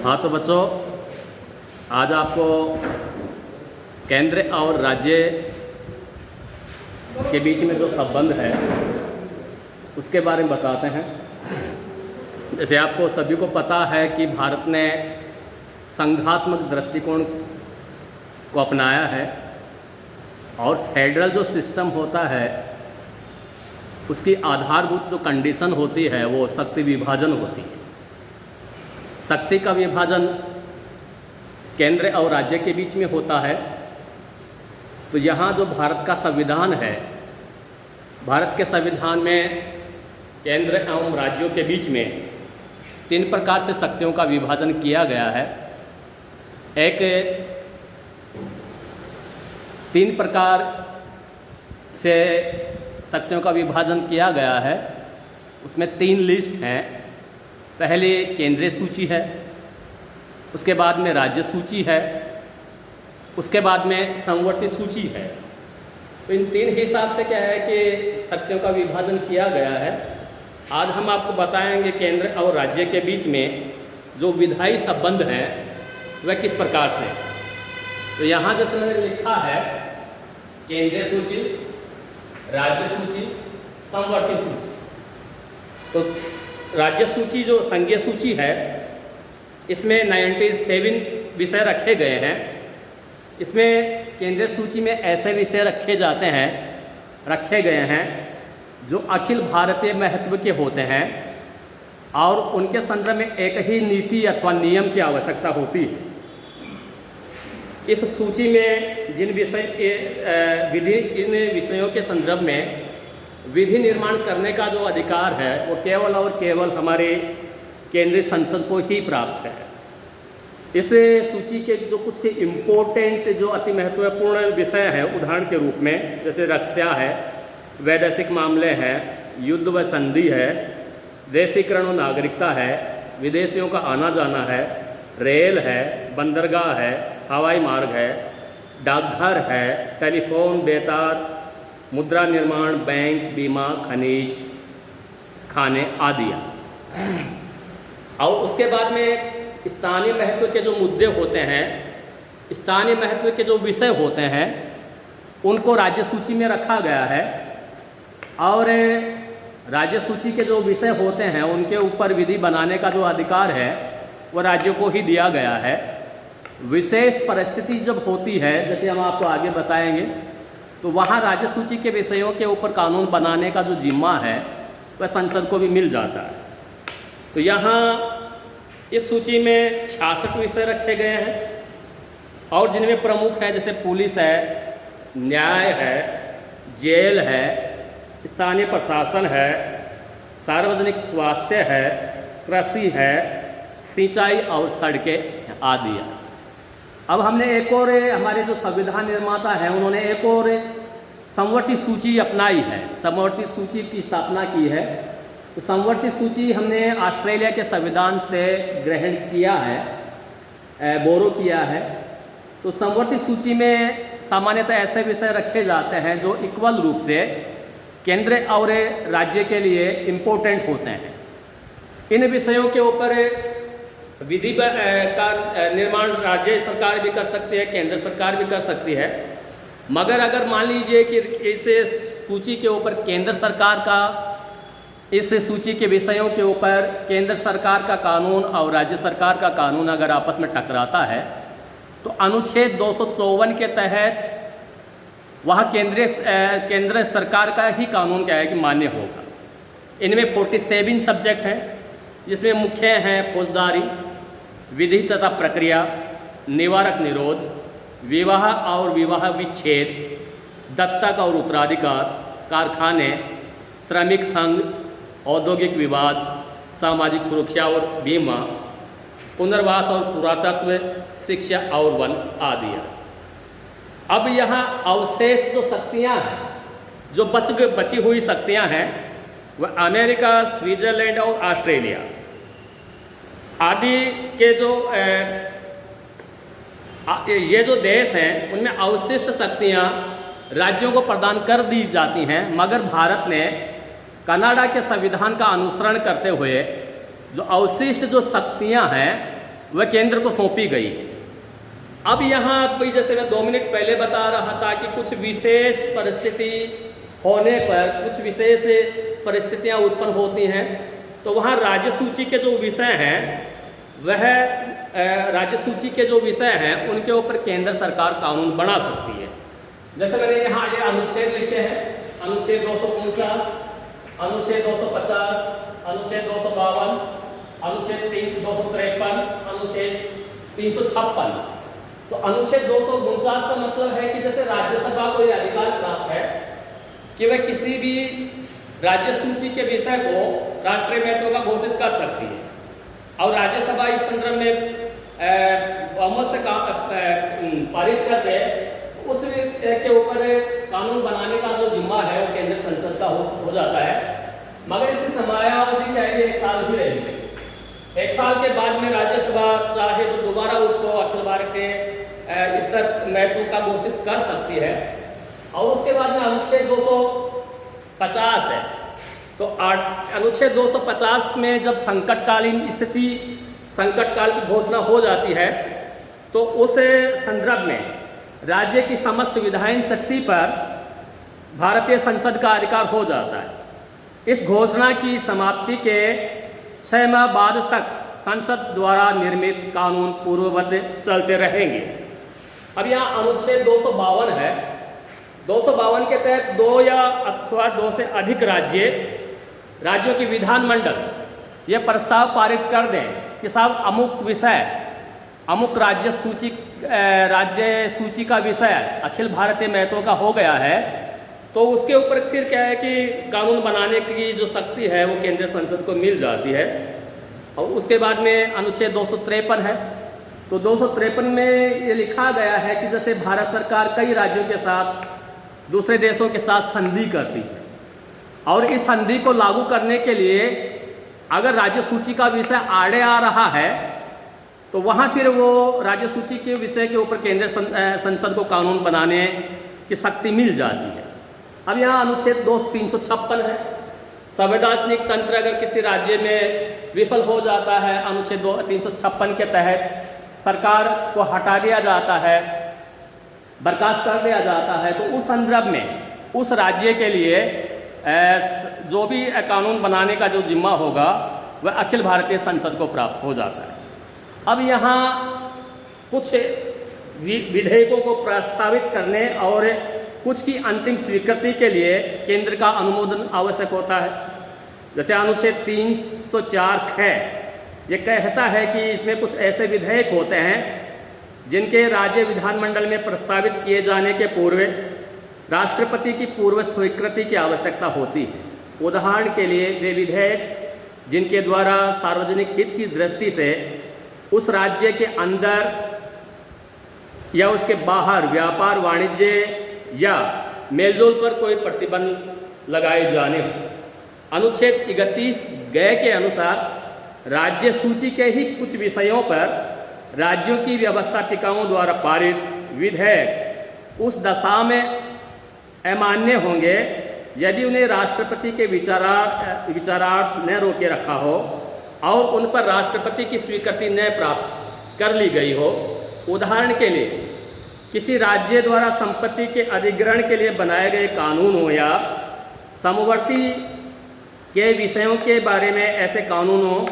हाँ तो बच्चों, आज आपको केंद्र और राज्य के बीच में जो संबंध है उसके बारे में बताते हैं। जैसे आपको सभी को पता है कि भारत ने संघात्मक दृष्टिकोण को अपनाया है और फेडरल जो सिस्टम होता है उसकी आधारभूत जो कंडीशन होती है वो शक्ति विभाजन होती है। शक्ति का विभाजन केंद्र और राज्य के बीच में होता है। तो यहाँ जो भारत का संविधान है, भारत के संविधान में केंद्र एवं राज्यों के बीच में 3 प्रकार से शक्तियों का विभाजन किया गया है। एक 3 प्रकार से शक्तियों का विभाजन किया गया है, उसमें 3 लिस्ट हैं। पहले केंद्रीय सूची है, उसके बाद में राज्य सूची है, उसके बाद में समवर्ती सूची है। तो इन 3 हिसाब से क्या है कि शक्तियों का विभाजन किया गया है। आज हम आपको बताएंगे केंद्र और राज्य के बीच में जो विधायी संबंध है वह किस प्रकार से। तो यहाँ जैसे मैंने लिखा है केंद्रीय सूची, राज्य सूची, समवर्ती सूची। तो राज्य सूची जो संघीय सूची है इसमें 97 विषय रखे गए हैं। इसमें केंद्रीय सूची में ऐसे विषय रखे गए हैं जो अखिल भारतीय महत्व के होते हैं और उनके संदर्भ में एक ही नीति अथवा नियम की आवश्यकता होती है। इस सूची में जिन इन विषयों के संदर्भ में विधि निर्माण करने का जो अधिकार है वो केवल और केवल हमारे केंद्रीय संसद को ही प्राप्त है। इस सूची के जो कुछ इम्पोर्टेंट जो अति महत्वपूर्ण विषय हैं उदाहरण के रूप में जैसे रक्षा है, वैदेशिक मामले हैं, युद्ध व संधि है, देशीकरण और नागरिकता है, विदेशियों का आना जाना है, रेल है, बंदरगाह है, हवाई मार्ग है, डाकघर है, टेलीफोन, बेतार, मुद्रा निर्माण, बैंक, बीमा, खनिज, खाने आदि। और उसके बाद में स्थानीय महत्व के जो मुद्दे होते हैं, स्थानीय महत्व के जो विषय होते हैं उनको राज्य सूची में रखा गया है और राज्य सूची के जो विषय होते हैं उनके ऊपर विधि बनाने का जो अधिकार है वो राज्यों को ही दिया गया है। विशेष परिस्थिति जब होती है, जैसे हम आपको आगे बताएंगे, तो वहाँ राज्य सूची के विषयों के ऊपर कानून बनाने का जो जिम्मा है वह संसद को भी मिल जाता है। तो यहाँ इस सूची में 66 विषय रखे गए हैं और जिनमें प्रमुख हैं जैसे पुलिस है, न्याय है, जेल है, स्थानीय प्रशासन है, सार्वजनिक स्वास्थ्य है, कृषि है, सिंचाई और सड़कें आदि। अब हमने एक और हमारे जो संविधान निर्माता हैं उन्होंने एक और समवर्ती सूची अपनाई है, समवर्ती सूची की स्थापना की है। तो समवर्ती सूची हमने ऑस्ट्रेलिया के संविधान से ग्रहण किया है, बोरो किया है। तो समवर्ती सूची में सामान्यतः ऐसे विषय रखे जाते हैं जो इक्वल रूप से केंद्र और राज्य के लिए इम्पोर्टेंट होते हैं। इन विषयों के ऊपर विधि का निर्माण राज्य सरकार भी कर सकती है, केंद्र सरकार भी कर सकती है। मगर अगर मान लीजिए कि इस सूची के ऊपर केंद्र सरकार का, इस सूची के विषयों के ऊपर केंद्र सरकार का कानून और राज्य सरकार का कानून अगर आपस में टकराता है तो अनुच्छेद 254 के तहत वहाँ केंद्र सरकार का ही कानून क्या है कि मान्य होगा। इनमें 47 सब्जेक्ट हैं जिसमें मुख्य हैं फौजदारी, विधि तथा प्रक्रिया, निवारक निरोध, विवाह और विवाह विच्छेद, दत्तक और उत्तराधिकार, कारखाने, श्रमिक संघ, औद्योगिक विवाद, सामाजिक सुरक्षा और बीमा, पुनर्वास और पुरातत्व, शिक्षा और वन आदि। अब यहाँ अवशेष जो शक्तियाँ हैं, जो बची हुई शक्तियाँ हैं, वह अमेरिका, स्विट्जरलैंड और ऑस्ट्रेलिया आदि के जो ये जो देश हैं उनमें अवशिष्ट शक्तियाँ राज्यों को प्रदान कर दी जाती हैं। मगर भारत ने कनाडा के संविधान का अनुसरण करते हुए जो अवशिष्ट जो शक्तियां हैं वह केंद्र को सौंपी गई। अब यहाँ भी जैसे मैं 2 मिनट पहले बता रहा था कि कुछ विशेष परिस्थिति होने पर कुछ विशेष परिस्थितियाँ उत्पन्न होती हैं, तो वहाँ राज्य सूची के जो विषय हैं वह राज्य सूची के जो विषय हैं उनके ऊपर केंद्र सरकार कानून बना सकती है। जैसे मैंने यहाँ ये अनुच्छेद लिखे हैं, अनुच्छेद 249, अनुच्छेद 250, अनुच्छेद 252, अनुच्छेद 253, अनुच्छेद 356। तो अनुच्छेद 249 का मतलब है कि जैसे राज्यसभा को यह अधिकार प्राप्त है कि वह किसी भी राज्य सूची के विषय को राष्ट्रीय महत्व का घोषित कर सकती है, और राज्यसभा इस संदर्भ में बहुमत से पारित कर दे, उस के ऊपर कानून बनाने का जो जिम्मा है वो केंद्र संसद का हो जाता है। मगर इसकी समयावधि क्या है, 1 साल ही रहेगी। 1 साल के बाद में राज्यसभा चाहे तो दोबारा उसको अखिल भारतीय स्तर महत्व का घोषित कर सकती है। और उसके बाद में अनुच्छेद 250 है, तो अनुच्छेद 250 में जब संकटकालीन स्थिति, संकट काल की घोषणा हो जाती है, तो उस संदर्भ में राज्य की समस्त विधायन शक्ति पर भारतीय संसद का अधिकार हो जाता है। इस घोषणा की समाप्ति के 6 माह बाद तक संसद द्वारा निर्मित कानून पूर्ववत चलते रहेंगे। अब यहाँ अनुच्छेद 252 है। 252 के तहत 2 या अथवा 2 से अधिक राज्यों की विधानमंडल यह प्रस्ताव पारित कर दें कि साहब अमुक विषय, अमुक राज्य सूची का विषय अखिल भारतीय महत्व का हो गया है, तो उसके ऊपर फिर क्या है कि कानून बनाने की जो शक्ति है वो केंद्रीय संसद को मिल जाती है। और उसके बाद में अनुच्छेद 253 है। तो 253 में ये लिखा गया है कि जैसे भारत सरकार कई राज्यों के साथ, दूसरे देशों के साथ संधि करती है, और इस संधि को लागू करने के लिए अगर राज्य सूची का विषय आड़े आ रहा है, तो वहाँ फिर वो राज्य सूची के विषय के ऊपर केंद्रीय संसद को कानून बनाने की शक्ति मिल जाती है। अब यहाँ अनुच्छेद 356 है। संवैधानिक तंत्र अगर किसी राज्य में विफल हो जाता है, अनुच्छेद 356 के तहत सरकार को हटा दिया जाता है, बर्खास्त कर दिया जाता है, तो उस संदर्भ में उस राज्य के लिए जो भी कानून बनाने का जो जिम्मा होगा वह अखिल भारतीय संसद को प्राप्त हो जाता है। अब यहाँ कुछ विधेयकों को प्रस्तावित करने और कुछ की अंतिम स्वीकृति के लिए केंद्र का अनुमोदन आवश्यक होता है। जैसे अनुच्छेद 304 है, ये कहता है कि इसमें कुछ ऐसे विधेयक होते हैं जिनके राज्य विधानमंडल में प्रस्तावित किए जाने के पूर्व राष्ट्रपति की पूर्व स्वीकृति की आवश्यकता होती है। उदाहरण के लिए वे विधेयक जिनके द्वारा सार्वजनिक हित की दृष्टि से उस राज्य के अंदर या उसके बाहर व्यापार, वाणिज्य या मेलजोल पर कोई प्रतिबंध लगाए जाने हो। अनुच्छेद 31 के अनुसार राज्य सूची के ही कुछ विषयों पर राज्यों की व्यवस्थापिकाओं द्वारा पारित विधेयक उस दशा में अमान्य होंगे यदि उन्हें राष्ट्रपति के विचारार्थ न रोके रखा हो और उन पर राष्ट्रपति की स्वीकृति न प्राप्त कर ली गई हो। उदाहरण के लिए किसी राज्य द्वारा संपत्ति के अधिग्रहण के लिए बनाए गए कानून हो या समवर्ती के विषयों के बारे में ऐसे कानून हो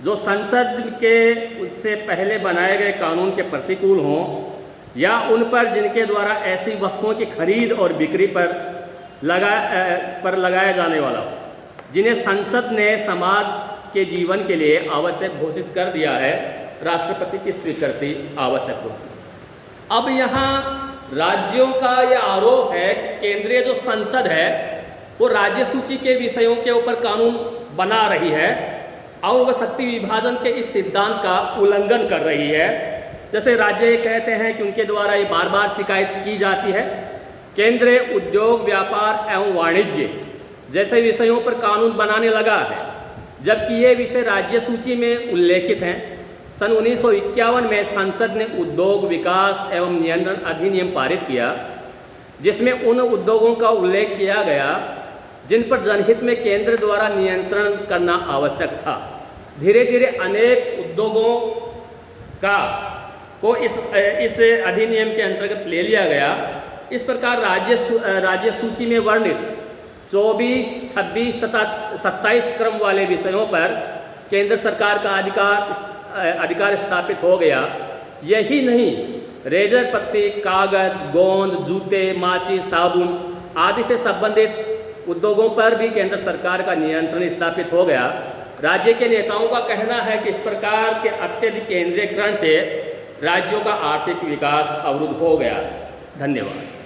जो संसद के उससे पहले बनाए गए कानून के प्रतिकूल हों, या उन पर जिनके द्वारा ऐसी वस्तुओं की खरीद और बिक्री पर लगाया जाने वाला हो जिन्हें संसद ने समाज के जीवन के लिए आवश्यक घोषित कर दिया है, राष्ट्रपति की स्वीकृति आवश्यक होती है। अब यहाँ राज्यों का यह आरोप है कि केंद्रीय जो संसद है वो राज्य सूची के विषयों के ऊपर कानून बना रही है और वह शक्ति विभाजन के इस सिद्धांत का उल्लंघन कर रही है। जैसे राज्य कहते हैं कि उनके द्वारा ये बार बार शिकायत की जाती है, केंद्र उद्योग, व्यापार एवं वाणिज्य जैसे विषयों पर कानून बनाने लगा है, जबकि ये विषय राज्य सूची में उल्लेखित हैं। सन 1951 में संसद ने उद्योग विकास एवं नियंत्रण अधिनियम पारित किया, जिसमें उन उद्योगों का उल्लेख किया गया जिन पर जनहित में केंद्र द्वारा नियंत्रण करना आवश्यक था। धीरे धीरे अनेक उद्योगों को इस अधिनियम के अंतर्गत ले लिया गया। इस प्रकार राज्य सूची में वर्णित 24, 26 तथा 27 क्रम वाले विषयों पर केंद्र सरकार का अधिकार स्थापित हो गया। यही नहीं, रेजर पत्ती, कागज, गोंद, जूते, माचिस, साबुन आदि से संबंधित उद्योगों पर भी केंद्र सरकार का नियंत्रण स्थापित हो गया। राज्य के नेताओं का कहना है कि इस प्रकार के अत्यधिक केंद्रीयकरण से राज्यों का आर्थिक विकास अवरुद्ध हो गया। धन्यवाद।